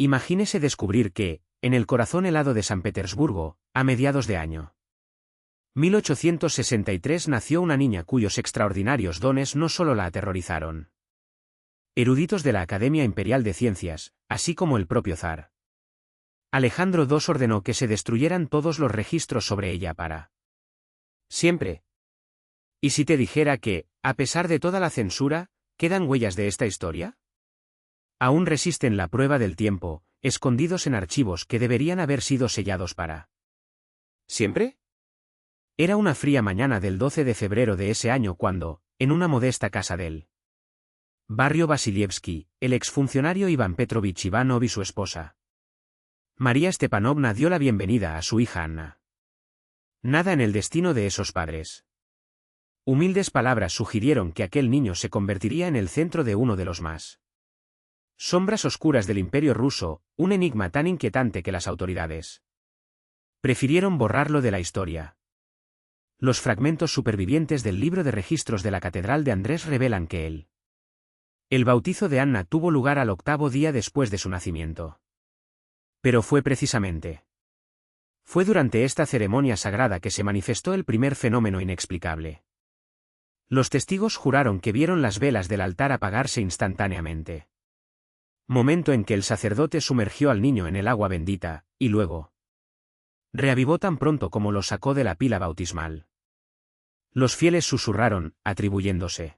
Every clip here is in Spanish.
Imagínese descubrir que, en el corazón helado de San Petersburgo, a mediados de año 1863 nació una niña cuyos extraordinarios dones no solo la aterrorizaron. Eruditos de la Academia Imperial de Ciencias, así como el propio zar Alejandro II ordenó que se destruyeran todos los registros sobre ella para siempre. ¿Y si te dijera que, a pesar de toda la censura, quedan huellas de esta historia? Aún resisten la prueba del tiempo, escondidos en archivos que deberían haber sido sellados para ¿siempre? Era una fría mañana del 12 de febrero de ese año cuando, en una modesta casa del barrio Vasilievsky, el exfuncionario Iván Petrovich Ivanov y su esposa María Stepanovna dio la bienvenida a su hija Anna. Nada en el destino de esos padres. Humildes palabras sugirieron que aquel niño se convertiría en el centro de uno de los más sombras oscuras del Imperio ruso, un enigma tan inquietante que las autoridades prefirieron borrarlo de la historia. Los fragmentos supervivientes del libro de registros de la Catedral de Andrés revelan que el bautizo de Anna tuvo lugar al 8º día después de su nacimiento. Pero fue durante esta ceremonia sagrada que se manifestó el primer fenómeno inexplicable. Los testigos juraron que vieron las velas del altar apagarse instantáneamente. Momento en que el sacerdote sumergió al niño en el agua bendita, y luego reavivó tan pronto como lo sacó de la pila bautismal. Los fieles susurraron, atribuyéndose.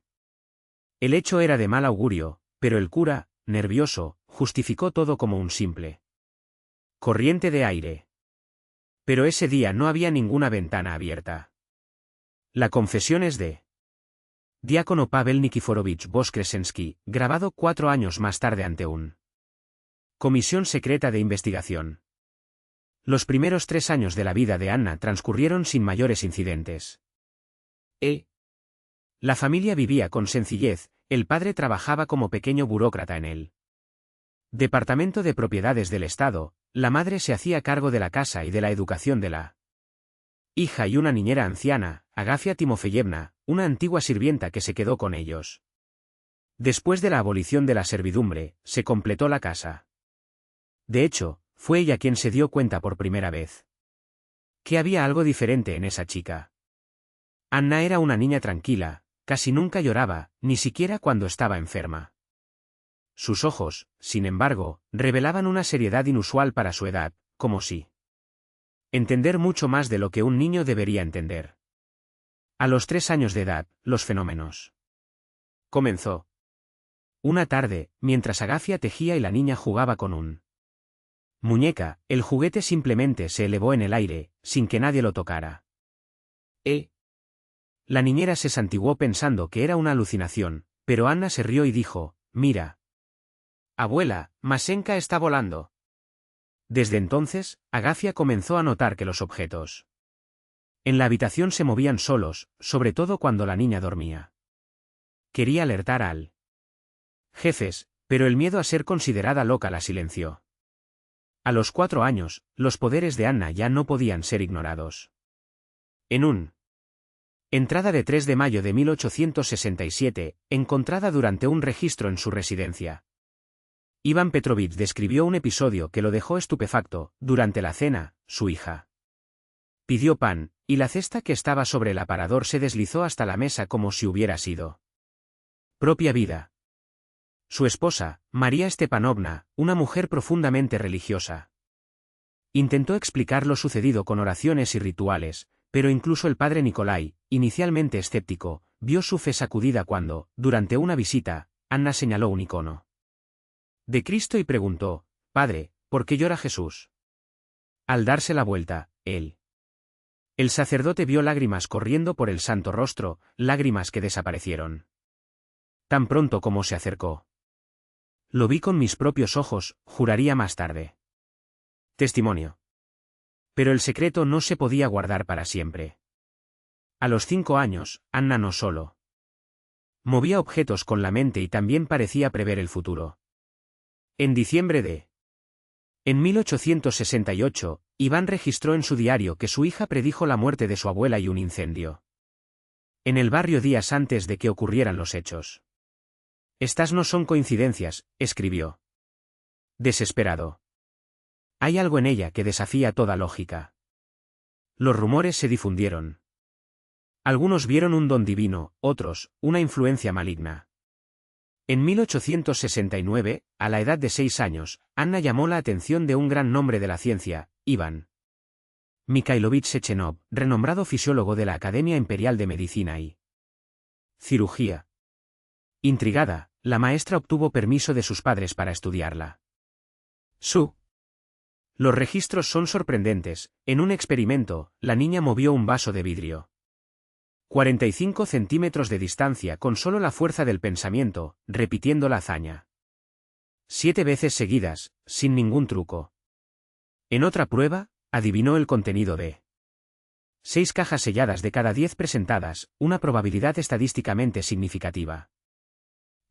El hecho era de mal augurio, pero el cura, nervioso, justificó todo como un simple corriente de aire. Pero ese día no había ninguna ventana abierta. La confesión es de diácono Pavel Nikiforovich Voskresensky, grabado 4 años más tarde ante un comisión secreta de investigación. Los primeros 3 años de la vida de Anna transcurrieron sin mayores incidentes. La familia vivía con sencillez, el padre trabajaba como pequeño burócrata en el Departamento de Propiedades del Estado, la madre se hacía cargo de la casa y de la educación de la hija y una niñera anciana, Agafia Timofeyevna, una antigua sirvienta que se quedó con ellos. Después de la abolición de la servidumbre, se completó la casa. De hecho, fue ella quien se dio cuenta por primera vez que había algo diferente en esa chica. Anna era una niña tranquila, casi nunca lloraba, ni siquiera cuando estaba enferma. Sus ojos, sin embargo, revelaban una seriedad inusual para su edad, como si entender mucho más de lo que un niño debería entender. A los 3 años de edad, los fenómenos comenzó. Una tarde, mientras Agafia tejía y la niña jugaba con un muñeca, el juguete simplemente se elevó en el aire, sin que nadie lo tocara. La niñera se santiguó pensando que era una alucinación, pero Anna se rió y dijo, «Mira. Abuela, Masenka está volando». Desde entonces, Agafia comenzó a notar que los objetos en la habitación se movían solos, sobre todo cuando la niña dormía. Quería alertar al jefes, pero el miedo a ser considerada loca la silenció. A los 4 años, los poderes de Anna ya no podían ser ignorados. En un entrada de 3 de mayo de 1867, encontrada durante un registro en su residencia, Iván Petrovich describió un episodio que lo dejó estupefacto. Durante la cena, su hija pidió pan, y la cesta que estaba sobre el aparador se deslizó hasta la mesa como si hubiera sido propia vida. Su esposa, María Stepanovna, una mujer profundamente religiosa, intentó explicar lo sucedido con oraciones y rituales, pero incluso el padre Nikolai, inicialmente escéptico, vio su fe sacudida cuando, durante una visita, Anna señaló un icono de Cristo y preguntó, «Padre, ¿por qué llora Jesús?». Al darse la vuelta, el sacerdote vio lágrimas corriendo por el santo rostro, lágrimas que desaparecieron tan pronto como se acercó. «Lo vi con mis propios ojos», juraría más tarde. Testimonio. Pero el secreto no se podía guardar para siempre. A los 5 años, Anna no solo movía objetos con la mente y también parecía prever el futuro. En diciembre de 1868, Iván registró en su diario que su hija predijo la muerte de su abuela y un incendio en el barrio días antes de que ocurrieran los hechos. «Estas no son coincidencias», escribió. Desesperado. Hay algo en ella que desafía toda lógica. Los rumores se difundieron. Algunos vieron un don divino, otros, una influencia maligna. En 1869, a la edad de 6 años, Anna llamó la atención de un gran nombre de la ciencia, Iván Mikhailovich Sechenov, renombrado fisiólogo de la Academia Imperial de Medicina y Cirugía. Intrigada, la maestra obtuvo permiso de sus padres para estudiarla. Los registros son sorprendentes. En un experimento, la niña movió un vaso de vidrio. 45 centímetros de distancia con solo la fuerza del pensamiento, repitiendo la hazaña 7 veces seguidas, sin ningún truco. En otra prueba, adivinó el contenido de 6 cajas selladas de cada 10 presentadas, una probabilidad estadísticamente significativa.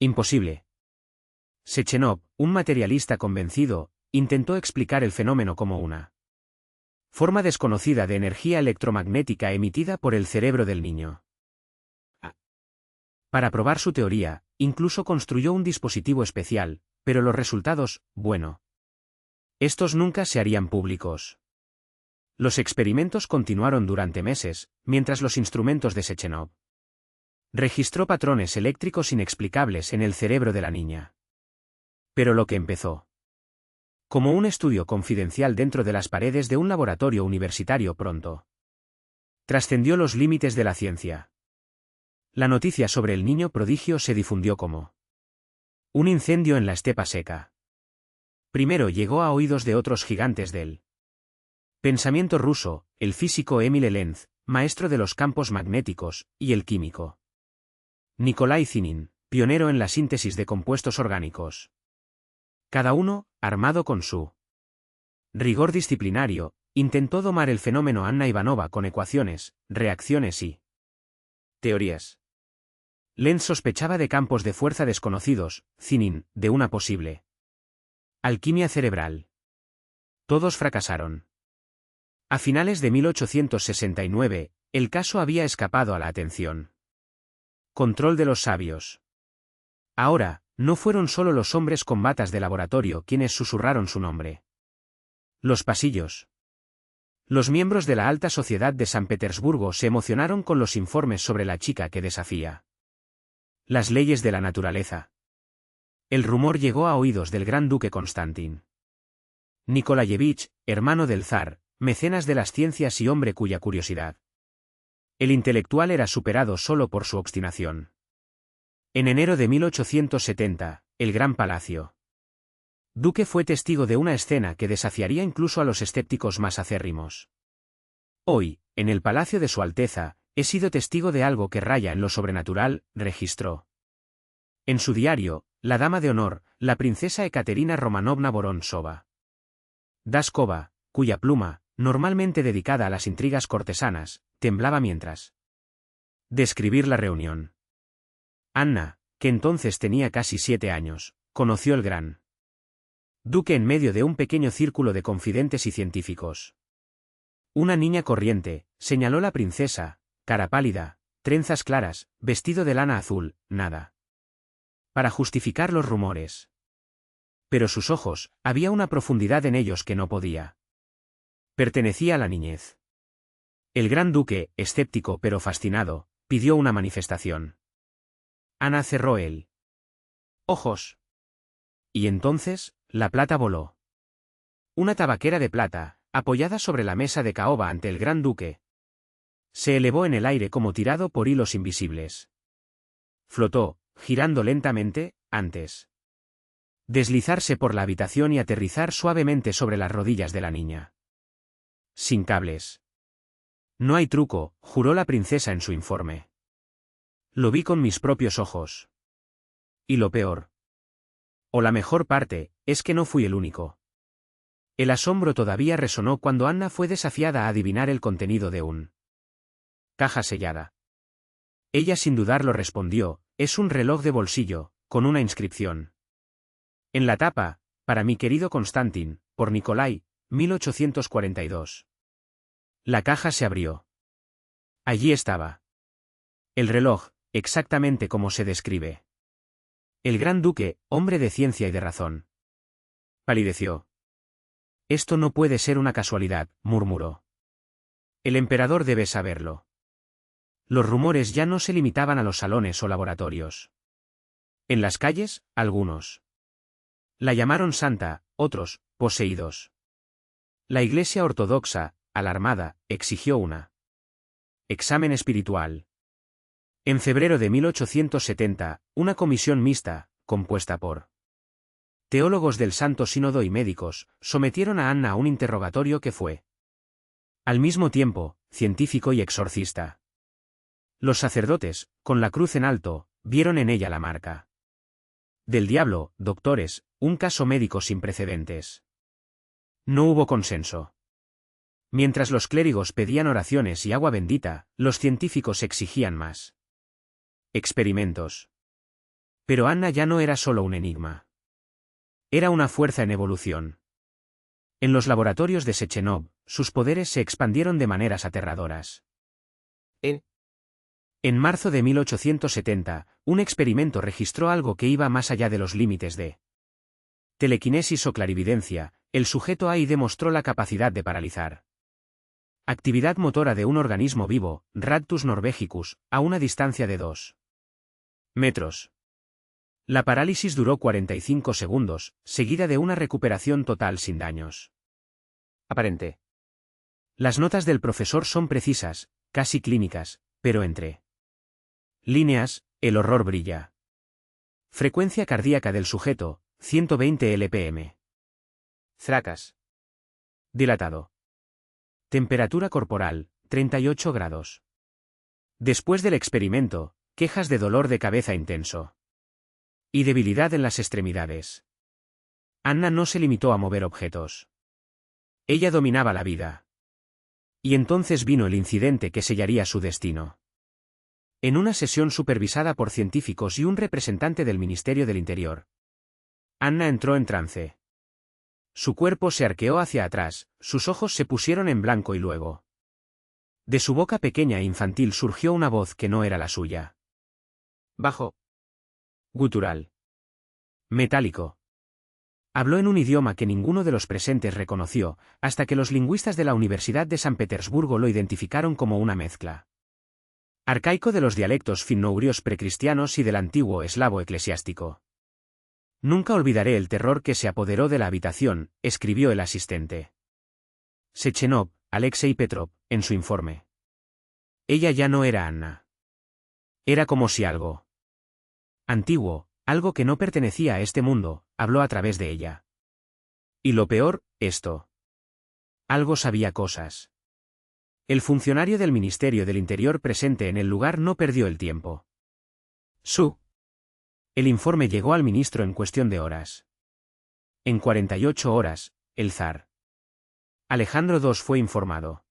Imposible. Sechenov, un materialista convencido, intentó explicar el fenómeno como una forma desconocida de energía electromagnética emitida por el cerebro del niño. Para probar su teoría, incluso construyó un dispositivo especial, pero los resultados, bueno, estos nunca se harían públicos. Los experimentos continuaron durante meses, mientras los instrumentos de Sechenov registró patrones eléctricos inexplicables en el cerebro de la niña. Pero lo que empezó como un estudio confidencial dentro de las paredes de un laboratorio universitario pronto trascendió los límites de la ciencia. La noticia sobre el niño prodigio se difundió como un incendio en la estepa seca. Primero llegó a oídos de otros gigantes del pensamiento ruso, el físico Emile Lenz, maestro de los campos magnéticos, y el químico Nikolai Zinin, pionero en la síntesis de compuestos orgánicos. Cada uno, armado con su rigor disciplinario, intentó domar el fenómeno Anna Ivanova con ecuaciones, reacciones y teorías. Lenz sospechaba de campos de fuerza desconocidos, Zinin, de una posible alquimia cerebral. Todos fracasaron. A finales de 1869, el caso había escapado a la atención. Control de los sabios. Ahora, no fueron solo los hombres con batas de laboratorio quienes susurraron su nombre. Los pasillos. Los miembros de la alta sociedad de San Petersburgo se emocionaron con los informes sobre la chica que desafía las leyes de la naturaleza. El rumor llegó a oídos del gran duque Konstantin Nikolayevich, hermano del zar, mecenas de las ciencias y hombre cuya curiosidad el intelectual era superado solo por su obstinación. En enero de 1870, el Gran Palacio Duque fue testigo de una escena que desafiaría incluso a los escépticos más acérrimos. Hoy, en el Palacio de Su Alteza, he sido testigo de algo que raya en lo sobrenatural, registró. En su diario, la dama de honor, la princesa Ekaterina Romanovna Vorontsova Daskova, cuya pluma, normalmente dedicada a las intrigas cortesanas, temblaba mientras describir la reunión. Anna, que entonces tenía casi 7 años, conoció el gran duque en medio de un pequeño círculo de confidentes y científicos. Una niña corriente, señaló la princesa, cara pálida, trenzas claras, vestido de lana azul, nada para justificar los rumores. Pero sus ojos, había una profundidad en ellos que no podía. Pertenecía a la niñez. El gran duque, escéptico pero fascinado, pidió una manifestación. Ana cerró el ojos. Y entonces, la plata voló. Una tabaquera de plata, apoyada sobre la mesa de caoba ante el gran duque, se elevó en el aire como tirado por hilos invisibles. Flotó, girando lentamente, antes deslizarse por la habitación y aterrizar suavemente sobre las rodillas de la niña. Sin cables. No hay truco, juró la princesa en su informe. Lo vi con mis propios ojos. Y lo peor, o la mejor parte, es que no fui el único. El asombro todavía resonó cuando Anna fue desafiada a adivinar el contenido de un caja sellada. Ella sin dudarlo respondió, es un reloj de bolsillo, con una inscripción. En la tapa, para mi querido Konstantin, por Nikolai, 1842. La caja se abrió. Allí estaba. El reloj, exactamente como se describe. El gran duque, hombre de ciencia y de razón, Palideció. Esto no puede ser una casualidad, murmuró. El emperador debe saberlo. Los rumores ya no se limitaban a los salones o laboratorios. En las calles, algunos la llamaron santa, otros, poseídos. La Iglesia ortodoxa, alarmada, exigió una examen espiritual. En febrero de 1870, una comisión mixta, compuesta por teólogos del Santo Sínodo y médicos, sometieron a Anna a un interrogatorio que fue, al mismo tiempo, científico y exorcista. Los sacerdotes, con la cruz en alto, vieron en ella la marca del diablo. Doctores, un caso médico sin precedentes. No hubo consenso. Mientras los clérigos pedían oraciones y agua bendita, los científicos exigían más experimentos. Pero Anna ya no era solo un enigma. Era una fuerza en evolución. En los laboratorios de Sechenov, sus poderes se expandieron de maneras aterradoras. En marzo de 1870, un experimento registró algo que iba más allá de los límites de telequinesis o clarividencia. El sujeto ahí demostró la capacidad de paralizar actividad motora de un organismo vivo, Ractus norvegicus, a una distancia de 2 metros. La parálisis duró 45 segundos, seguida de una recuperación total sin daños aparente. Las notas del profesor son precisas, casi clínicas, pero entre líneas, el horror brilla. Frecuencia cardíaca del sujeto, 120 lpm. Fracas. Dilatado. Temperatura corporal, 38 grados. Después del experimento, quejas de dolor de cabeza intenso. Y debilidad en las extremidades. Anna no se limitó a mover objetos. Ella dominaba la vida. Y entonces vino el incidente que sellaría su destino. En una sesión supervisada por científicos y un representante del Ministerio del Interior, Anna entró en trance. Su cuerpo se arqueó hacia atrás, sus ojos se pusieron en blanco y luego, de su boca pequeña e infantil surgió una voz que no era la suya. Bajo. Gutural. Metálico. Habló en un idioma que ninguno de los presentes reconoció, hasta que los lingüistas de la Universidad de San Petersburgo lo identificaron como una mezcla arcaico de los dialectos finno-ugrios precristianos y del antiguo eslavo eclesiástico. Nunca olvidaré el terror que se apoderó de la habitación, escribió el asistente Sechenov, Alexei Petrov, en su informe. Ella ya no era Anna. Era como si algo antiguo, algo que no pertenecía a este mundo, habló a través de ella. Y lo peor, esto. Algo sabía cosas. El funcionario del Ministerio del Interior presente en el lugar no perdió el tiempo. El informe llegó al ministro en cuestión de horas. En 48 horas, el zar Alejandro II fue informado.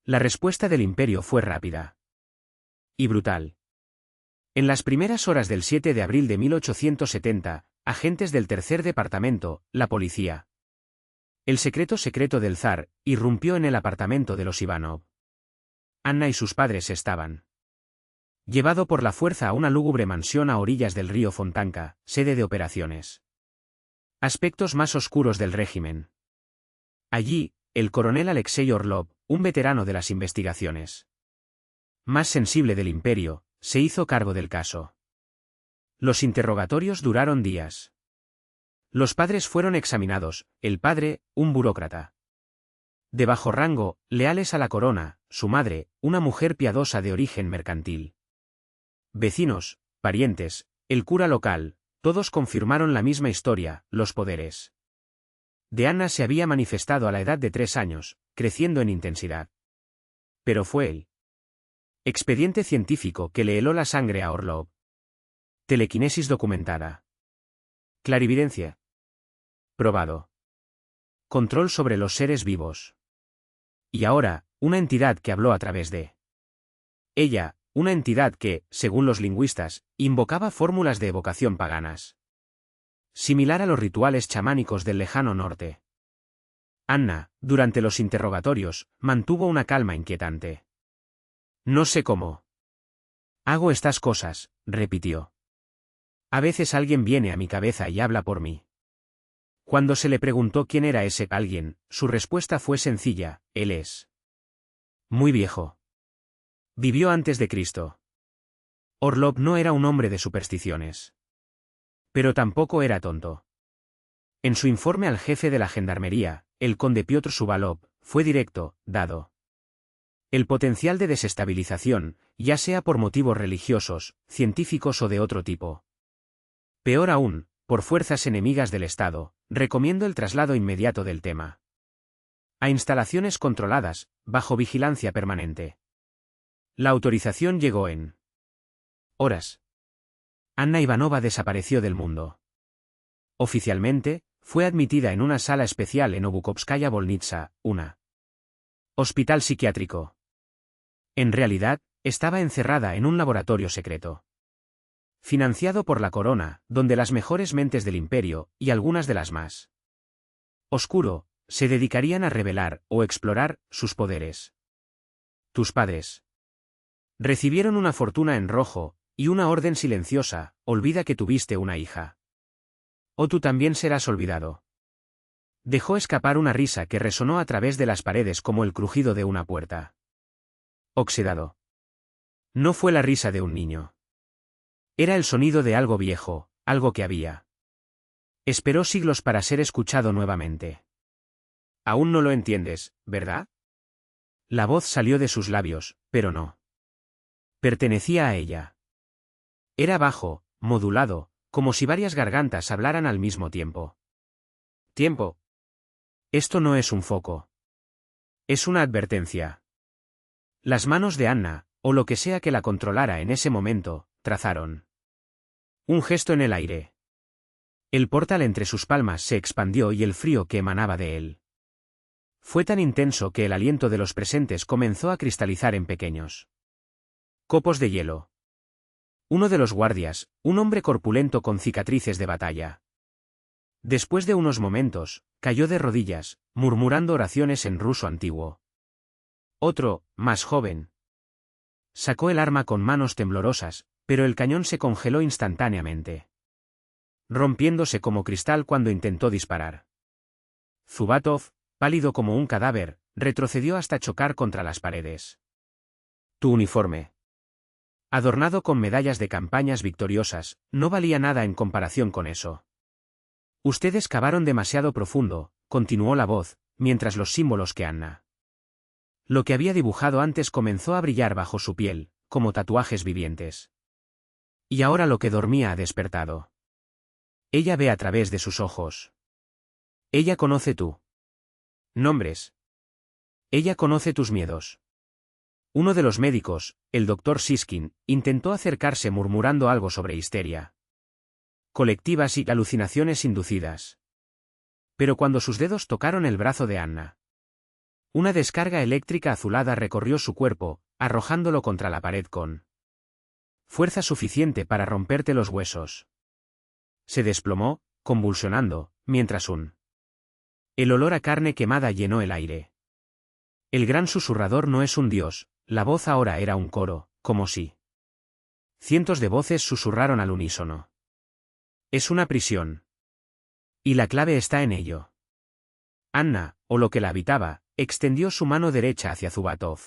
La respuesta del imperio fue rápida y brutal. En las primeras horas del 7 de abril de 1870, agentes del tercer departamento, la policía, el secreto del zar, irrumpió en el apartamento de los Ivanov. Anna y sus padres estaban llevado por la fuerza a una lúgubre mansión a orillas del río Fontanka, sede de operaciones. Aspectos más oscuros del régimen. Allí, el coronel Alexei Orlov, un veterano de las investigaciones más sensible del imperio, se hizo cargo del caso. Los interrogatorios duraron días. Los padres fueron examinados, el padre, un burócrata de bajo rango, leales a la corona, su madre, una mujer piadosa de origen mercantil. Vecinos, parientes, el cura local, todos confirmaron la misma historia, los poderes de Anna se había manifestado a la edad de 3 años, creciendo en intensidad. Pero fue el expediente científico que le heló la sangre a Orlov. Telequinesis documentada. Clarividencia. Probado. Control sobre los seres vivos. Y ahora, una entidad que habló a través de ella, una entidad que, según los lingüistas, invocaba fórmulas de evocación paganas. Similar a los rituales chamánicos del lejano norte. Anna, durante los interrogatorios, mantuvo una calma inquietante. No sé cómo hago estas cosas, repitió. A veces alguien viene a mi cabeza y habla por mí. Cuando se le preguntó quién era ese alguien, su respuesta fue sencilla: él es muy viejo. Vivió antes de Cristo. Orlov no era un hombre de supersticiones. Pero tampoco era tonto. En su informe al jefe de la gendarmería, el conde Piotr Suvalov, fue directo, dado el potencial de desestabilización, ya sea por motivos religiosos, científicos o de otro tipo. Peor aún, por fuerzas enemigas del Estado, recomiendo el traslado inmediato del tema a instalaciones controladas, bajo vigilancia permanente. La autorización llegó en horas. Anna Ivanova desapareció del mundo. Oficialmente, fue admitida en una sala especial en Obukovskaya Bolnitsa, una hospital psiquiátrico. En realidad, estaba encerrada en un laboratorio secreto, financiado por la corona, donde las mejores mentes del imperio, y algunas de las más oscuro, se dedicarían a revelar o explorar sus poderes. Tus padres recibieron una fortuna en rojo, y una orden silenciosa: olvida que tuviste una hija. O tú también serás olvidado. Dejó escapar una risa que resonó a través de las paredes como el crujido de una puerta. Oxidado. No fue la risa de un niño. Era el sonido de algo viejo, algo que había esperó siglos para ser escuchado nuevamente. Aún no lo entiendes, ¿verdad? La voz salió de sus labios, pero no pertenecía a ella. Era bajo, modulado, como si varias gargantas hablaran al mismo tiempo. Tiempo. Esto no es un foco. Es una advertencia. Las manos de Anna, o lo que sea que la controlara en ese momento, trazaron un gesto en el aire. El portal entre sus palmas se expandió y el frío que emanaba de él fue tan intenso que el aliento de los presentes comenzó a cristalizar en pequeños copos de hielo. Uno de los guardias, un hombre corpulento con cicatrices de batalla. Después de unos momentos, cayó de rodillas, murmurando oraciones en ruso antiguo. Otro, más joven, sacó el arma con manos temblorosas, pero el cañón se congeló instantáneamente, rompiéndose como cristal cuando intentó disparar. Zubatov, pálido como un cadáver, retrocedió hasta chocar contra las paredes. Tu uniforme, adornado con medallas de campañas victoriosas, no valía nada en comparación con eso. Ustedes cavaron demasiado profundo, continuó la voz, mientras los símbolos que Anna lo que había dibujado antes comenzó a brillar bajo su piel, como tatuajes vivientes. Y ahora lo que dormía ha despertado. Ella ve a través de sus ojos. Ella conoce tú nombres. Ella conoce tus miedos. Uno de los médicos, el doctor Siskin, intentó acercarse murmurando algo sobre histeria colectivas y alucinaciones inducidas. Pero cuando sus dedos tocaron el brazo de Anna, una descarga eléctrica azulada recorrió su cuerpo, arrojándolo contra la pared con fuerza suficiente para romperte los huesos. Se desplomó, convulsionando, mientras el olor a carne quemada llenó el aire. El gran susurrador no es un dios, la voz ahora era un coro, como si cientos de voces susurraron al unísono. Es una prisión. Y la clave está en ello. Anna, o lo que la habitaba, extendió su mano derecha hacia Zubatov.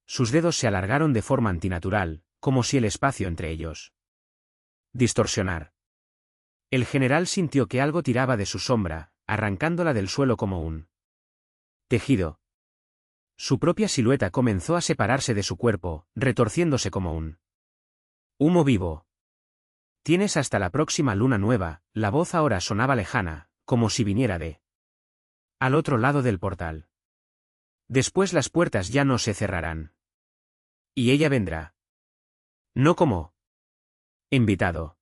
Sus dedos se alargaron de forma antinatural, como si el espacio entre ellos distorsionar. El general sintió que algo tiraba de su sombra, arrancándola del suelo como un tejido. Su propia silueta comenzó a separarse de su cuerpo, retorciéndose como un humo vivo. Tienes hasta la próxima luna nueva, la voz ahora sonaba lejana, como si viniera de al otro lado del portal. Después las puertas ya no se cerrarán. Y ella vendrá. No como invitado.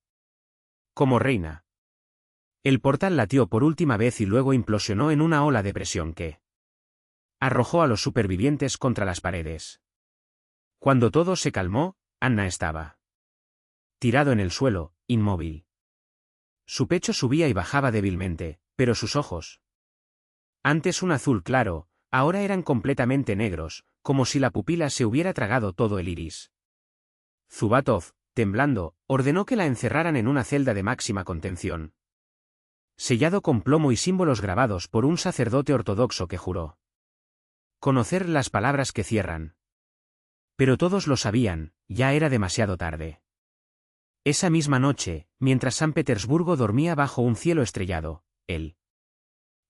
Como reina. El portal latió por última vez y luego implosionó en una ola de presión que arrojó a los supervivientes contra las paredes. Cuando todo se calmó, Anna estaba tirado en el suelo, inmóvil. Su pecho subía y bajaba débilmente, pero sus ojos, antes un azul claro, ahora eran completamente negros, como si la pupila se hubiera tragado todo el iris. Zubatov, temblando, ordenó que la encerraran en una celda de máxima contención. sellado con plomo y símbolos grabados por un sacerdote ortodoxo que juró conocer las palabras que cierran. Pero todos lo sabían, ya era demasiado tarde. Esa misma noche, mientras San Petersburgo dormía bajo un cielo estrellado,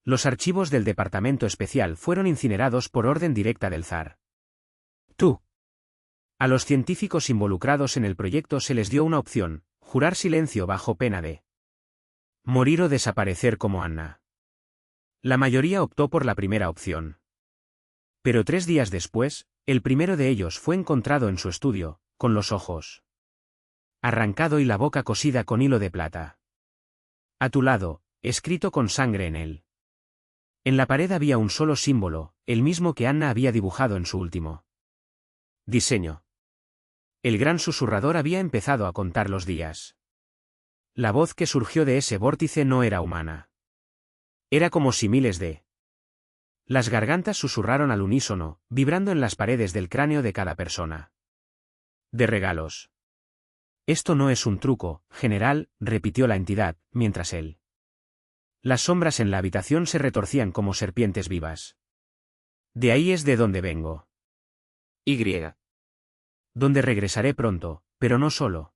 los archivos del Departamento Especial fueron incinerados por orden directa del zar. A los científicos involucrados en el proyecto se les dio una opción: jurar silencio bajo pena de morir o desaparecer como Anna. La mayoría optó por la primera opción. Pero 3 días después, el primero de ellos fue encontrado en su estudio, con los ojos arrancado y la boca cosida con hilo de plata. A tu lado, escrito con sangre en él. En la pared había un solo símbolo, el mismo que Anna había dibujado en su último diseño. El gran susurrador había empezado a contar los días. La voz que surgió de ese vórtice no era humana. Era como si miles de las gargantas susurraron al unísono, vibrando en las paredes del cráneo de cada persona. De regalos. Esto no es un truco, general, repitió la entidad, mientras las sombras en la habitación se retorcían como serpientes vivas. De ahí es de donde vengo. Donde regresaré pronto, pero no solo.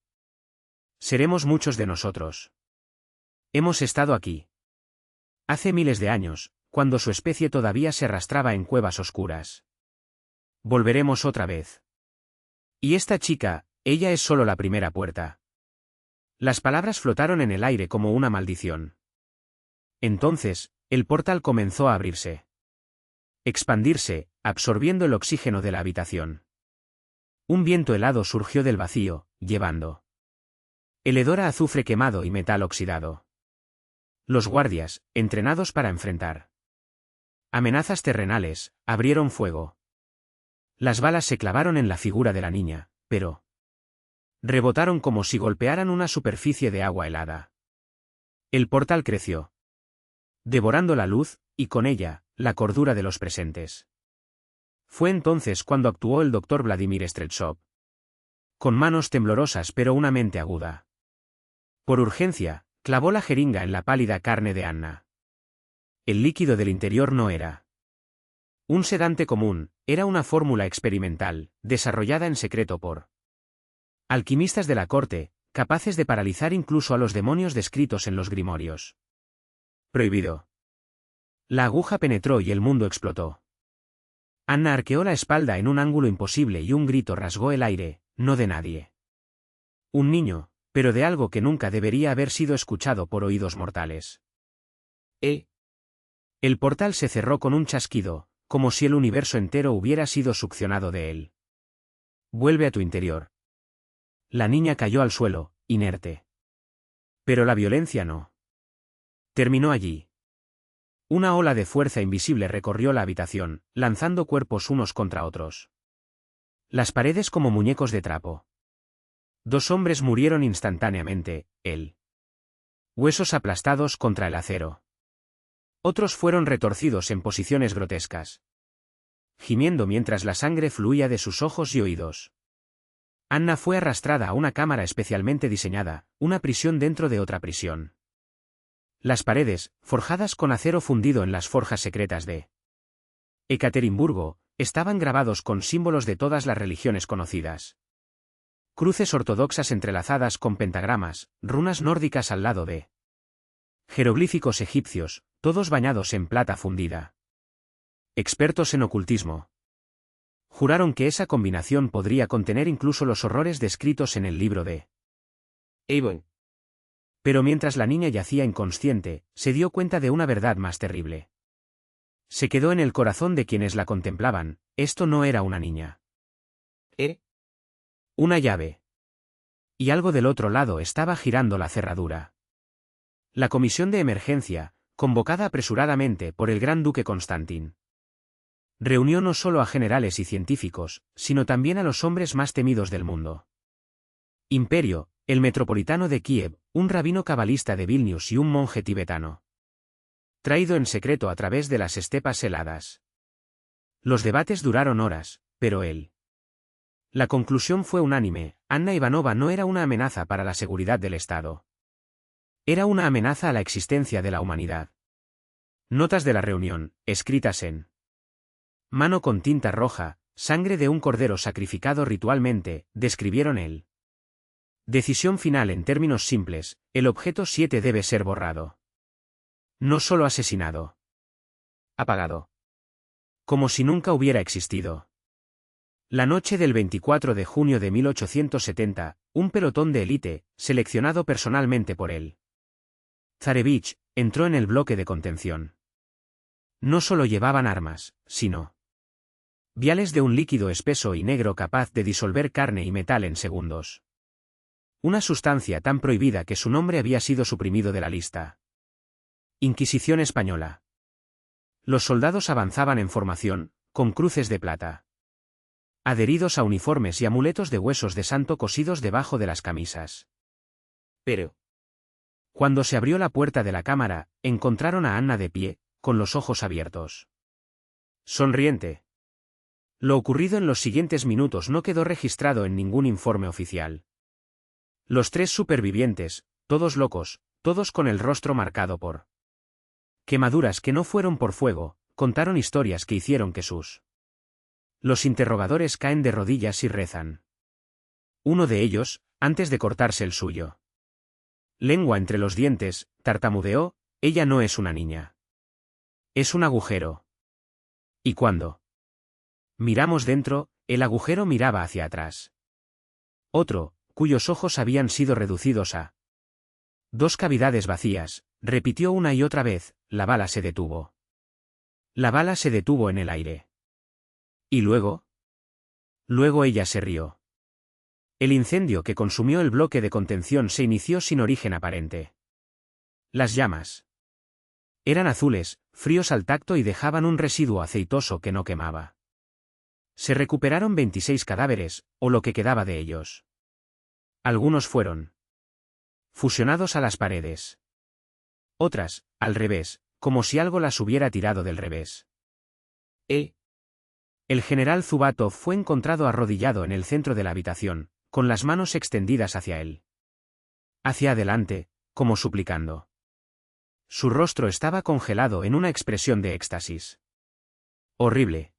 Seremos muchos de nosotros. Hemos estado aquí hace miles de años, cuando su especie todavía se arrastraba en cuevas oscuras. Volveremos otra vez. Y esta chica, ella es solo la primera puerta. Las palabras flotaron en el aire como una maldición. Entonces, el portal comenzó a abrirse. Expandirse, absorbiendo el oxígeno de la habitación. Un viento helado surgió del vacío, llevando el hedor a azufre quemado y metal oxidado. Los guardias, entrenados para enfrentar amenazas terrenales, abrieron fuego. Las balas se clavaron en la figura de la niña, pero rebotaron como si golpearan una superficie de agua helada. El portal creció, devorando la luz, y con ella, la cordura de los presentes. Fue entonces cuando actuó el doctor Vladimir Streltsov. Con manos temblorosas pero una mente aguda. Por urgencia, clavó la jeringa en la pálida carne de Anna. El líquido del interior no era un sedante común, era una fórmula experimental, desarrollada en secreto por alquimistas de la corte, capaces de paralizar incluso a los demonios descritos en los grimorios. Prohibido. La aguja penetró y el mundo explotó. Anna arqueó la espalda en un ángulo imposible y un grito rasgó el aire, no de nadie. Un niño, pero de algo que nunca debería haber sido escuchado por oídos mortales. El portal se cerró con un chasquido, como si el universo entero hubiera sido succionado de él. Vuelve a tu interior. La niña cayó al suelo, inerte. Pero la violencia no terminó allí. Una ola de fuerza invisible recorrió la habitación, lanzando cuerpos unos contra otros. Las paredes como muñecos de trapo. 2 hombres murieron instantáneamente, huesos aplastados contra el acero. Otros fueron retorcidos en posiciones grotescas, gimiendo mientras la sangre fluía de sus ojos y oídos. Anna fue arrastrada a una cámara especialmente diseñada, una prisión dentro de otra prisión. Las paredes, forjadas con acero fundido en las forjas secretas de Ekaterimburgo, estaban grabados con símbolos de todas las religiones conocidas. Cruces ortodoxas entrelazadas con pentagramas, runas nórdicas al lado de jeroglíficos egipcios, todos bañados en plata fundida. Expertos en ocultismo juraron que esa combinación podría contener incluso los horrores descritos en el libro de Avon. Pero mientras la niña yacía inconsciente, se dio cuenta de una verdad más terrible. Se quedó en el corazón de quienes la contemplaban: esto no era una niña. Una llave. Y algo del otro lado estaba girando la cerradura. La comisión de emergencia, convocada apresuradamente por el gran duque Constantin, reunió no solo a generales y científicos, sino también a los hombres más temidos del mundo. Imperio, el metropolitano de Kiev, un rabino cabalista de Vilnius y un monje tibetano. Traído en secreto a través de las estepas heladas. Los debates duraron horas, pero la conclusión fue unánime: Anna Ivanova no era una amenaza para la seguridad del Estado. Era una amenaza a la existencia de la humanidad. Notas de la reunión, escritas en mano con tinta roja, sangre de un cordero sacrificado ritualmente, describieron él. Decisión final en términos simples, el objeto 7 debe ser borrado. No solo asesinado. Apagado. Como si nunca hubiera existido. La noche del 24 de junio de 1870, un pelotón de élite, seleccionado personalmente por él, Zarevich, entró en el bloque de contención. No solo llevaban armas, sino viales de un líquido espeso y negro capaz de disolver carne y metal en segundos. Una sustancia tan prohibida que su nombre había sido suprimido de la lista. Inquisición española. Los soldados avanzaban en formación, con cruces de plata, adheridos a uniformes y amuletos de huesos de santo cosidos debajo de las camisas. Pero cuando se abrió la puerta de la cámara, encontraron a Anna de pie, con los ojos abiertos, sonriente. Lo ocurrido en los siguientes minutos no quedó registrado en ningún informe oficial. Los 3 supervivientes, todos locos, todos con el rostro marcado por quemaduras que no fueron por fuego, contaron historias que hicieron que los interrogadores caen de rodillas y rezan. Uno de ellos, antes de cortarse el suyo, lengua entre los dientes, tartamudeó: ella no es una niña. Es un agujero. Y cuando miramos dentro, el agujero miraba hacia atrás. Otro, cuyos ojos habían sido reducidos a 2 cavidades vacías, repitió una y otra vez: la bala se detuvo. La bala se detuvo en el aire. ¿Y luego? Luego ella se rió. El incendio que consumió el bloque de contención se inició sin origen aparente. Las llamas eran azules, fríos al tacto y dejaban un residuo aceitoso que no quemaba. Se recuperaron 26 cadáveres, o lo que quedaba de ellos. Algunos fueron fusionados a las paredes. Otras, al revés, como si algo las hubiera tirado del revés. El general Zubatov fue encontrado arrodillado en el centro de la habitación, con las manos extendidas hacia él. Hacia adelante, como suplicando. Su rostro estaba congelado en una expresión de éxtasis. Horrible.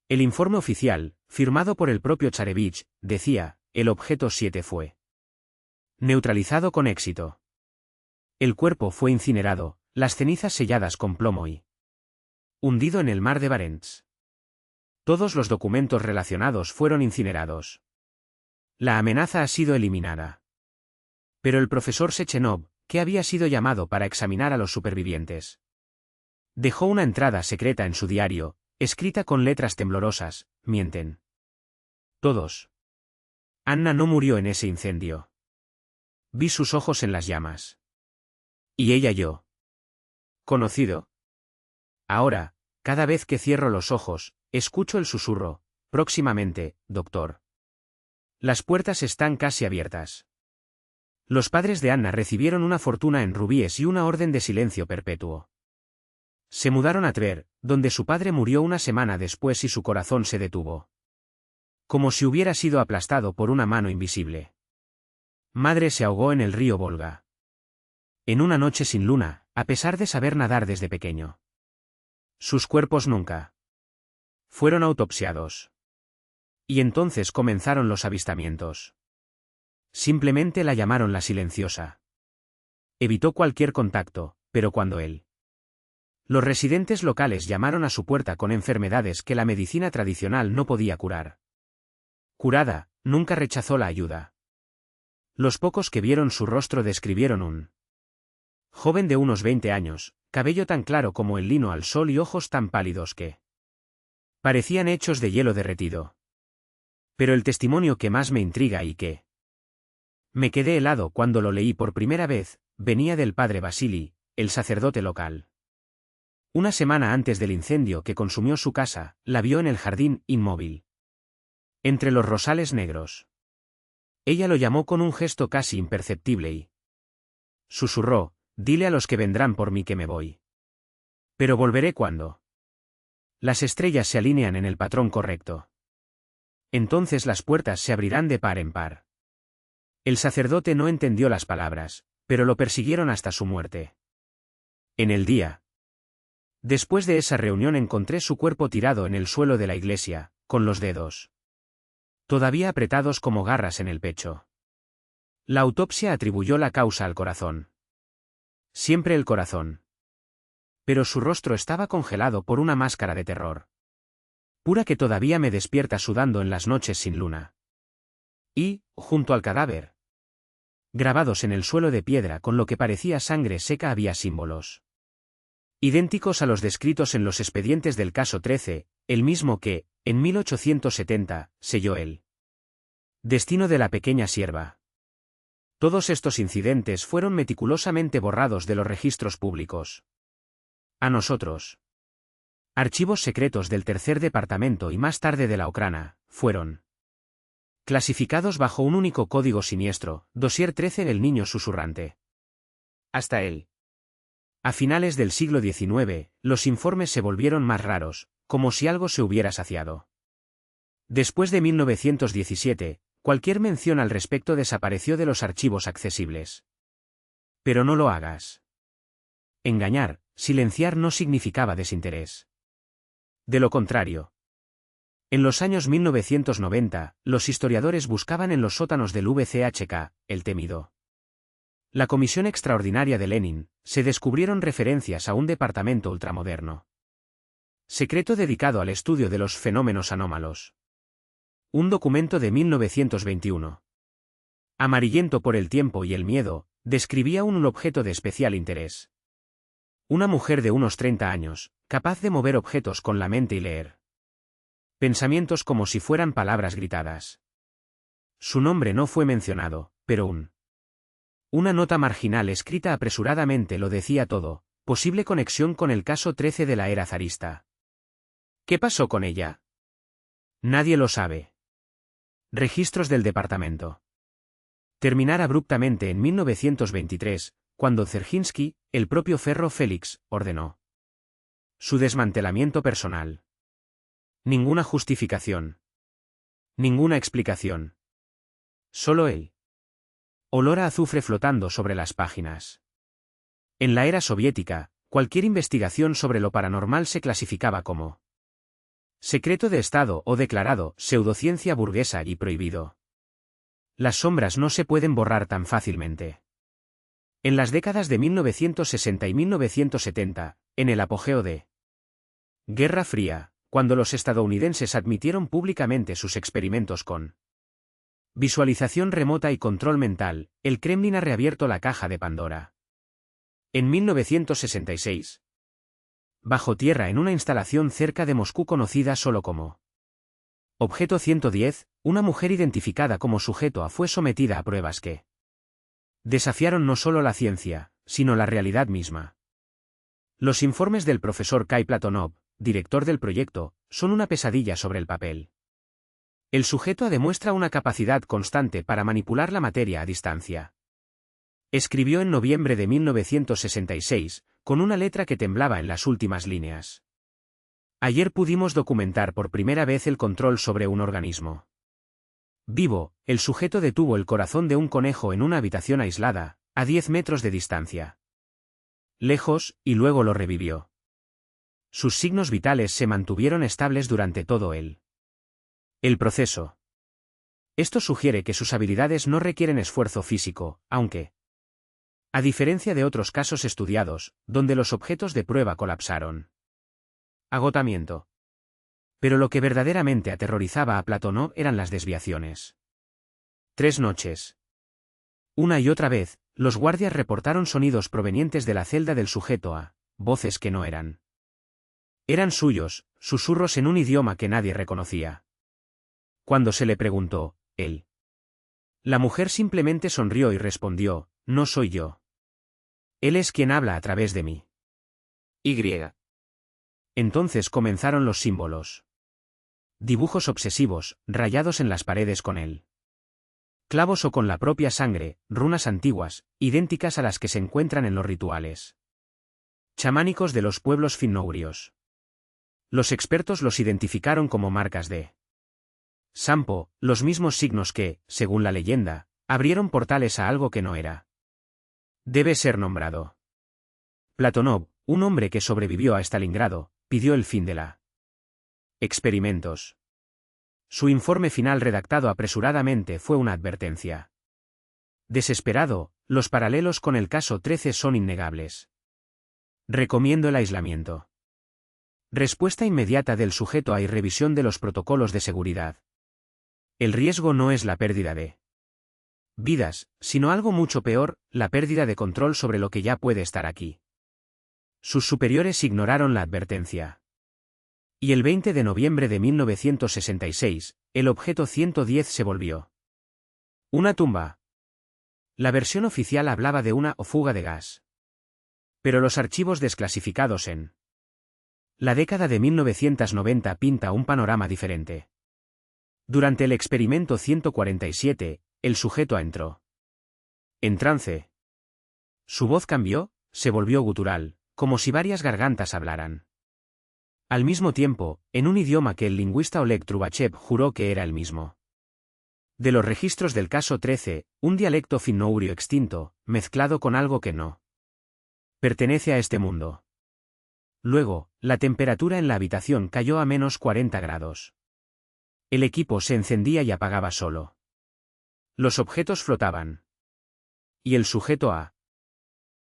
El informe oficial, firmado por el propio Zarevich, decía: el objeto 7 fue neutralizado con éxito. El cuerpo fue incinerado, las cenizas selladas con plomo y hundido en el mar de Barents. Todos los documentos relacionados fueron incinerados. La amenaza ha sido eliminada. Pero el profesor Sechenov, que había sido llamado para examinar a los supervivientes, dejó una entrada secreta en su diario, escrita con letras temblorosas: mienten todos. Anna no murió en ese incendio. Vi sus ojos en las llamas. Y ella yo. Conocido. Ahora, cada vez que cierro los ojos, escucho el susurro: próximamente, doctor. Las puertas están casi abiertas. Los padres de Anna recibieron una fortuna en rubíes y una orden de silencio perpetuo. Se mudaron a Tver, donde su padre murió una semana después y su corazón se detuvo. Como si hubiera sido aplastado por una mano invisible. Madre se ahogó en el río Volga. En una noche sin luna, a pesar de saber nadar desde pequeño. Sus cuerpos nunca fueron autopsiados. Y entonces comenzaron los avistamientos. Simplemente la llamaron la silenciosa. Evitó cualquier contacto, pero cuando los residentes locales llamaron a su puerta con enfermedades que la medicina tradicional no podía curar. Curada, nunca rechazó la ayuda. Los pocos que vieron su rostro describieron un joven de unos 20 años, cabello tan claro como el lino al sol y ojos tan pálidos que parecían hechos de hielo derretido. Pero el testimonio que más me intriga y que me quedé helado cuando lo leí por primera vez, venía del padre Vasily, el sacerdote local. Una semana antes del incendio que consumió su casa, la vio en el jardín, inmóvil, entre los rosales negros. Ella lo llamó con un gesto casi imperceptible y susurró: dile a los que vendrán por mí que me voy. Pero volveré cuando las estrellas se alinean en el patrón correcto. Entonces las puertas se abrirán de par en par. El sacerdote no entendió las palabras, pero lo persiguieron hasta su muerte. En el día después de esa reunión encontré su cuerpo tirado en el suelo de la iglesia, con los dedos todavía apretados como garras en el pecho. La autopsia atribuyó la causa al corazón. Siempre el corazón. Pero su rostro estaba congelado por una máscara de terror pura que todavía me despierta sudando en las noches sin luna. Y, junto al cadáver, grabados en el suelo de piedra con lo que parecía sangre seca, había símbolos idénticos a los descritos en los expedientes del caso 13, el mismo que, en 1870, selló el destino de la pequeña sierva. Todos estos incidentes fueron meticulosamente borrados de los registros públicos. A nosotros. Archivos secretos del tercer departamento y más tarde de la Ocrana, fueron clasificados bajo un único código siniestro, Dossier 13 del niño susurrante. Hasta él. A finales del siglo XIX, los informes se volvieron más raros, como si algo se hubiera saciado. Después de 1917, cualquier mención al respecto desapareció de los archivos accesibles. Pero no lo hagas. Engañar, silenciar no significaba desinterés. De lo contrario. En los años 1990, los historiadores buscaban en los sótanos del VCHK, el temido la Comisión Extraordinaria de Lenin, se descubrieron referencias a un departamento ultramoderno secreto dedicado al estudio de los fenómenos anómalos. Un documento de 1921. Amarillento por el tiempo y el miedo, describía un objeto de especial interés. Una mujer de unos 30 años, capaz de mover objetos con la mente y leer pensamientos como si fueran palabras gritadas. Su nombre no fue mencionado, pero una nota marginal escrita apresuradamente lo decía todo, posible conexión con el caso 13 de la era zarista. ¿Qué pasó con ella? Nadie lo sabe. Registros del departamento. Terminar abruptamente en 1923, cuando Dzerzhinsky, el propio Ferro Félix, ordenó su desmantelamiento personal. Ninguna justificación. Ninguna explicación. Solo él. Olor a azufre flotando sobre las páginas. En la era soviética, cualquier investigación sobre lo paranormal se clasificaba como secreto de Estado o declarado pseudociencia burguesa y prohibido. Las sombras no se pueden borrar tan fácilmente. En las décadas de 1960 y 1970, en el apogeo de Guerra Fría, cuando los estadounidenses admitieron públicamente sus experimentos con visualización remota y control mental, el Kremlin ha reabierto la caja de Pandora. En 1966. Bajo tierra en una instalación cerca de Moscú conocida solo como Objeto 110, una mujer identificada como sujeto A fue sometida a pruebas que desafiaron no solo la ciencia, sino la realidad misma. Los informes del profesor Kai Platonov, director del proyecto, son una pesadilla sobre el papel. El sujeto A demuestra una capacidad constante para manipular la materia a distancia. Escribió en noviembre de 1966, con una letra que temblaba en las últimas líneas. Ayer pudimos documentar por primera vez el control sobre un organismo vivo. El sujeto detuvo el corazón de un conejo en una habitación aislada, a 10 metros de distancia. Lejos, y luego lo revivió. Sus signos vitales se mantuvieron estables durante todo el proceso. Esto sugiere que sus habilidades no requieren esfuerzo físico, aunque, a diferencia de otros casos estudiados, donde los objetos de prueba colapsaron. Agotamiento. Pero lo que verdaderamente aterrorizaba a Platonov eran las desviaciones. 3 noches. Una y otra vez, los guardias reportaron sonidos provenientes de la celda del sujeto A, voces que no eran suyos, susurros en un idioma que nadie reconocía. Cuando se le preguntó, la mujer simplemente sonrió y respondió, no soy yo. Él es quien habla a través de mí. Y. Entonces comenzaron los símbolos. Dibujos obsesivos, rayados en las paredes con él. Clavos o con la propia sangre, runas antiguas, idénticas a las que se encuentran en los rituales chamánicos de los pueblos finnourios. Los expertos los identificaron como marcas de Sampo, los mismos signos que, según la leyenda, abrieron portales a algo que no era Debe ser nombrado. Platonov, un hombre que sobrevivió a Stalingrado, pidió el fin de la experimentos. Su informe final redactado apresuradamente fue una advertencia. Desesperado, los paralelos con el caso 13 son innegables. Recomiendo el aislamiento. Respuesta inmediata del sujeto A y revisión de los protocolos de seguridad. El riesgo no es la pérdida de vidas, sino algo mucho peor, la pérdida de control sobre lo que ya puede estar aquí. Sus superiores ignoraron la advertencia. Y el 20 de noviembre de 1966, el objeto 110 se volvió una tumba. La versión oficial hablaba de una fuga de gas. Pero los archivos desclasificados en la década de 1990 pinta un panorama diferente. Durante el experimento 147, el sujeto A entró en trance. Su voz cambió, se volvió gutural, como si varias gargantas hablaran. Al mismo tiempo, en un idioma que el lingüista Oleg Trubachev juró que era el mismo. De los registros del caso 13, un dialecto finno-ugrio extinto, mezclado con algo que no pertenece a este mundo. Luego, la temperatura en la habitación cayó a menos 40 grados. El equipo se encendía y apagaba solo. Los objetos flotaban. Y el sujeto A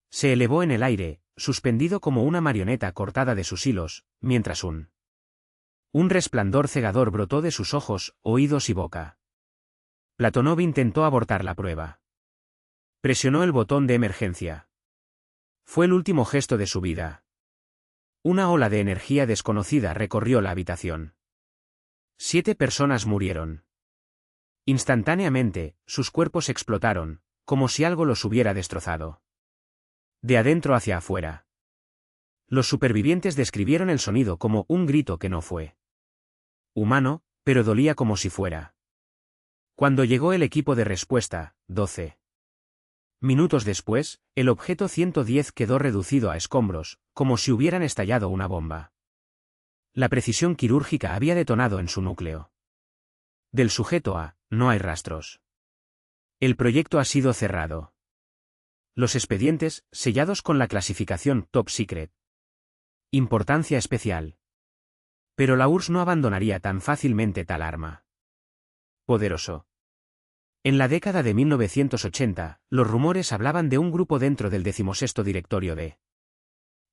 se elevó en el aire, suspendido como una marioneta cortada de sus hilos, mientras un resplandor cegador brotó de sus ojos, oídos y boca. Platonov intentó abortar la prueba. Presionó el botón de emergencia. Fue el último gesto de su vida. Una ola de energía desconocida recorrió la habitación. 7 personas murieron. Instantáneamente, sus cuerpos explotaron, como si algo los hubiera destrozado. De adentro hacia afuera. Los supervivientes describieron el sonido como un grito que no fue humano, pero dolía como si fuera. Cuando llegó el equipo de respuesta, 12 minutos después, el objeto 110 quedó reducido a escombros, como si hubieran estallado una bomba. La precisión quirúrgica había detonado en su núcleo. Del sujeto A, no hay rastros. El proyecto ha sido cerrado. Los expedientes, sellados con la clasificación Top Secret. Importancia especial. Pero la URSS no abandonaría tan fácilmente tal arma. Poderoso. En la década de 1980, los rumores hablaban de un grupo dentro del 16º directorio de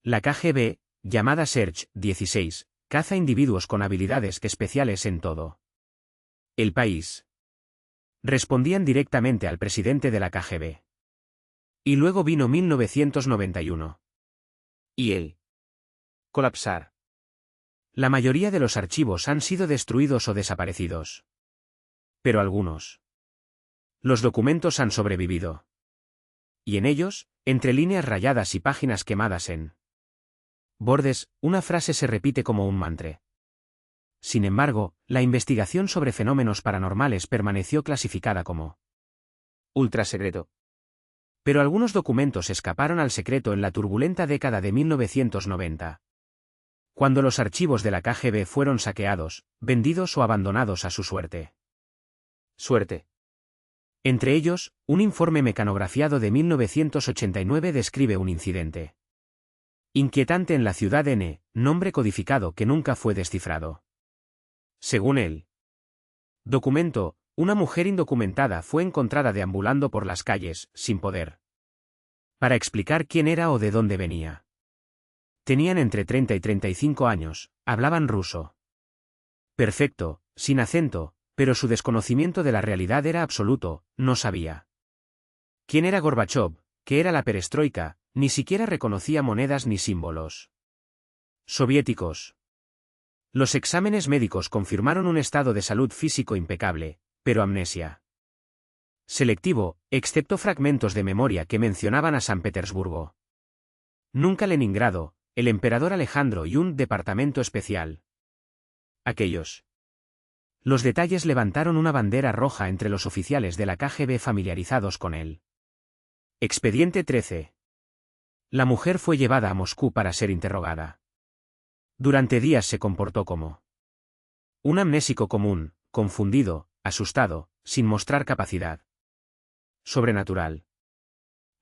la KGB, llamada Search 16, caza individuos con habilidades especiales en todo el país. Respondían directamente al presidente de la KGB. Y luego vino 1991. Y el colapsar. La mayoría de los archivos han sido destruidos o desaparecidos. Pero algunos. Los documentos han sobrevivido. Y en ellos, entre líneas rayadas y páginas quemadas en bordes, una frase se repite como un mantra. Sin embargo, la investigación sobre fenómenos paranormales permaneció clasificada como ultrasecreto. Pero algunos documentos escaparon al secreto en la turbulenta década de 1990. Cuando los archivos de la KGB fueron saqueados, vendidos o abandonados a su suerte. Entre ellos, un informe mecanografiado de 1989 describe un incidente inquietante en la ciudad N, nombre codificado que nunca fue descifrado. Según el documento, una mujer indocumentada fue encontrada deambulando por las calles, sin poder para explicar quién era o de dónde venía. Tenían entre 30 y 35 años, hablaban ruso perfecto, sin acento, pero su desconocimiento de la realidad era absoluto, no sabía quién era Gorbachov, qué era la perestroika, ni siquiera reconocía monedas ni símbolos soviéticos. Los exámenes médicos confirmaron un estado de salud físico impecable, pero amnesia selectivo, excepto fragmentos de memoria que mencionaban a San Petersburgo. Nunca Leningrado, el emperador Alejandro y un departamento especial. Aquellos. Los detalles levantaron una bandera roja entre los oficiales de la KGB familiarizados con él. Expediente 13. La mujer fue llevada a Moscú para ser interrogada. Durante días se comportó como un amnésico común, confundido, asustado, sin mostrar capacidad sobrenatural.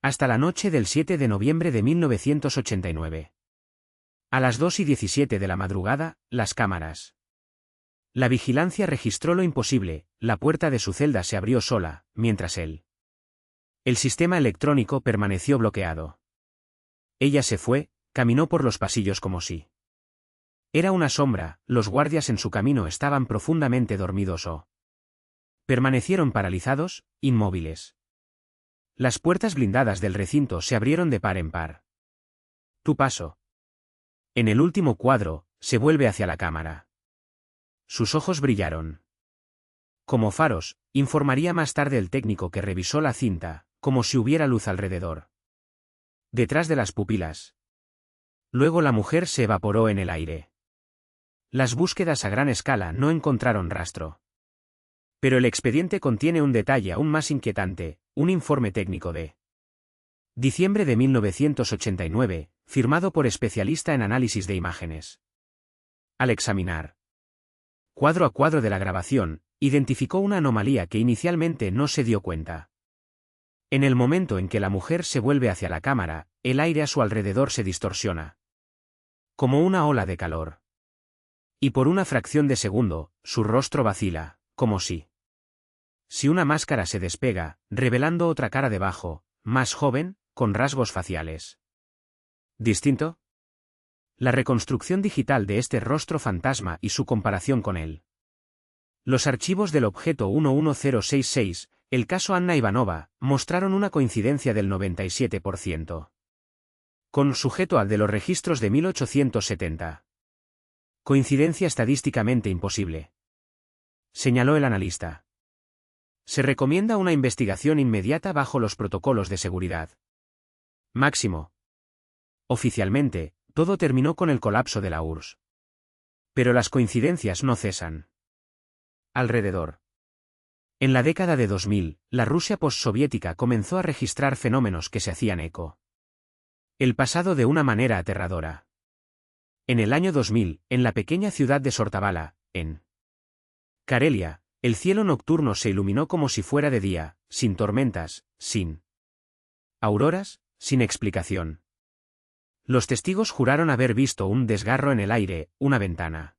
Hasta la noche del 7 de noviembre de 1989. A las 2:17 de la madrugada, las cámaras. La vigilancia registró lo imposible, la puerta de su celda se abrió sola, mientras él. El sistema electrónico permaneció bloqueado. Ella se fue, caminó por los pasillos como si. Era una sombra, los guardias en su camino estaban profundamente dormidos o. Permanecieron paralizados, inmóviles. Las puertas blindadas del recinto se abrieron de par en par. Tu paso. En el último cuadro, se vuelve hacia la cámara. Sus ojos brillaron. Como faros, informaría más tarde el técnico que revisó la cinta, como si hubiera luz alrededor. Detrás de las pupilas. Luego la mujer se evaporó en el aire. Las búsquedas a gran escala no encontraron rastro. Pero el expediente contiene un detalle aún más inquietante, un informe técnico de diciembre de 1989, firmado por especialista en análisis de imágenes. Al examinar cuadro a cuadro de la grabación, identificó una anomalía que inicialmente no se dio cuenta. En el momento en que la mujer se vuelve hacia la cámara, el aire a su alrededor se distorsiona. Como una ola de calor. Y por una fracción de segundo, su rostro vacila, como si una máscara se despega, revelando otra cara debajo, más joven, con rasgos faciales. ¿Distinto? La reconstrucción digital de este rostro fantasma y su comparación con él. Los archivos del objeto 11066, el caso Anna Ivanova, mostraron una coincidencia del 97%. Con sujeto al de los registros de 1870. Coincidencia estadísticamente imposible. Señaló el analista. Se recomienda una investigación inmediata bajo los protocolos de seguridad. Máximo. Oficialmente, todo terminó con el colapso de la URSS. Pero las coincidencias no cesan. Alrededor. En la década de 2000, la Rusia postsoviética comenzó a registrar fenómenos que se hacían eco. El pasado de una manera aterradora. En el año 2000, en la pequeña ciudad de Sortavala, en Karelia, el cielo nocturno se iluminó como si fuera de día, sin tormentas, sin auroras, sin explicación. Los testigos juraron haber visto un desgarro en el aire, una ventana.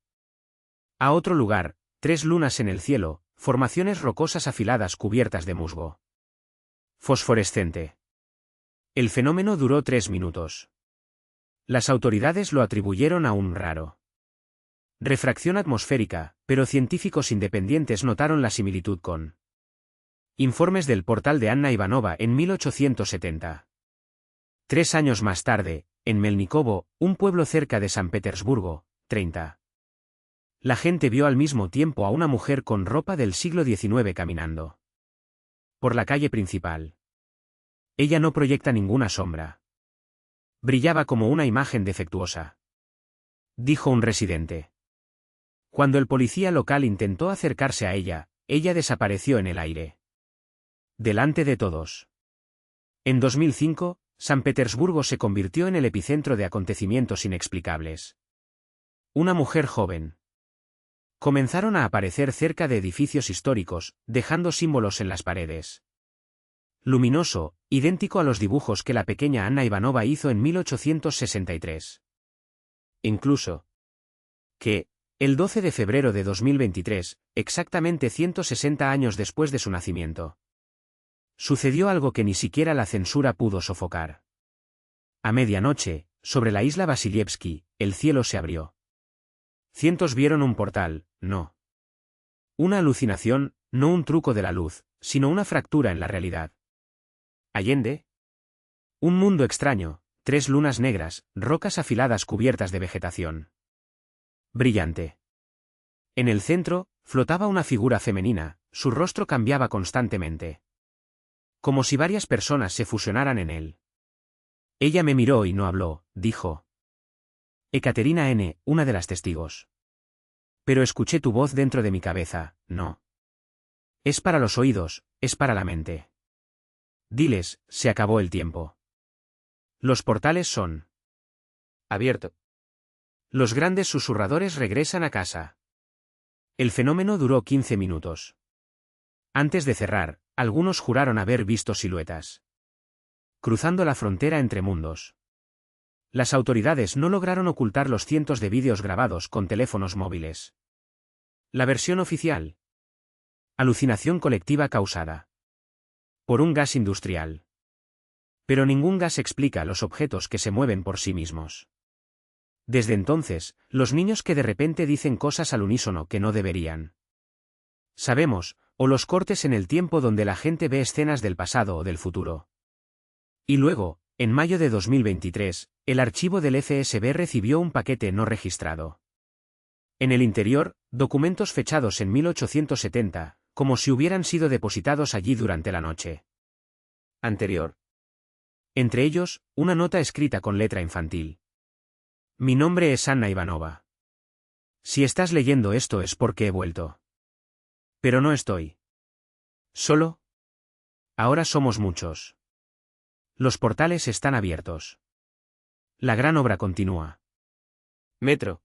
A otro lugar, 3 lunas en el cielo, formaciones rocosas afiladas cubiertas de musgo fosforescente. El fenómeno duró 3 minutos. Las autoridades lo atribuyeron a un raro refracción atmosférica, pero científicos independientes notaron la similitud con informes del portal de Anna Ivanova en 1870. 3 años más tarde, en Melnikovo, un pueblo cerca de San Petersburgo, 30. La gente vio al mismo tiempo a una mujer con ropa del siglo XIX caminando por la calle principal. Ella no proyecta ninguna sombra. Brillaba como una imagen defectuosa. Dijo un residente. Cuando el policía local intentó acercarse a ella, ella desapareció en el aire. Delante de todos. En 2005, San Petersburgo se convirtió en el epicentro de acontecimientos inexplicables. Una mujer joven. Comenzaron a aparecer cerca de edificios históricos, dejando símbolos en las paredes. Luminoso, idéntico a los dibujos que la pequeña Anna Ivanova hizo en 1863. Incluso que, el 12 de febrero de 2023, exactamente 160 años después de su nacimiento, sucedió algo que ni siquiera la censura pudo sofocar. A medianoche, sobre la isla Vasilievsky, el cielo se abrió. Cientos vieron un portal, no una alucinación, no un truco de la luz, sino una fractura en la realidad. Allende. Un mundo extraño, 3 lunas negras, rocas afiladas cubiertas de vegetación brillante. En el centro, flotaba una figura femenina, su rostro cambiaba constantemente. Como si varias personas se fusionaran en él. Ella me miró y no habló, dijo Ekaterina N., una de las testigos. Pero escuché tu voz dentro de mi cabeza, no. Es para los oídos, es para la mente. Diles, se acabó el tiempo. Los portales son abiertos. Los grandes susurradores regresan a casa. El fenómeno duró 15 minutos. Antes de cerrar, algunos juraron haber visto siluetas cruzando la frontera entre mundos. Las autoridades no lograron ocultar los cientos de vídeos grabados con teléfonos móviles. La versión oficial. Alucinación colectiva causada por un gas industrial. Pero ningún gas explica los objetos que se mueven por sí mismos. Desde entonces, los niños que de repente dicen cosas al unísono que no deberían. Sabemos, o los cortes en el tiempo donde la gente ve escenas del pasado o del futuro. Y luego, en mayo de 2023, el archivo del FSB recibió un paquete no registrado. En el interior, documentos fechados en 1870, como si hubieran sido depositados allí durante la noche anterior. Entre ellos, una nota escrita con letra infantil. Mi nombre es Anna Ivanova. Si estás leyendo esto es porque he vuelto. Pero no estoy solo. Ahora somos muchos. Los portales están abiertos. La gran obra continúa. Metro.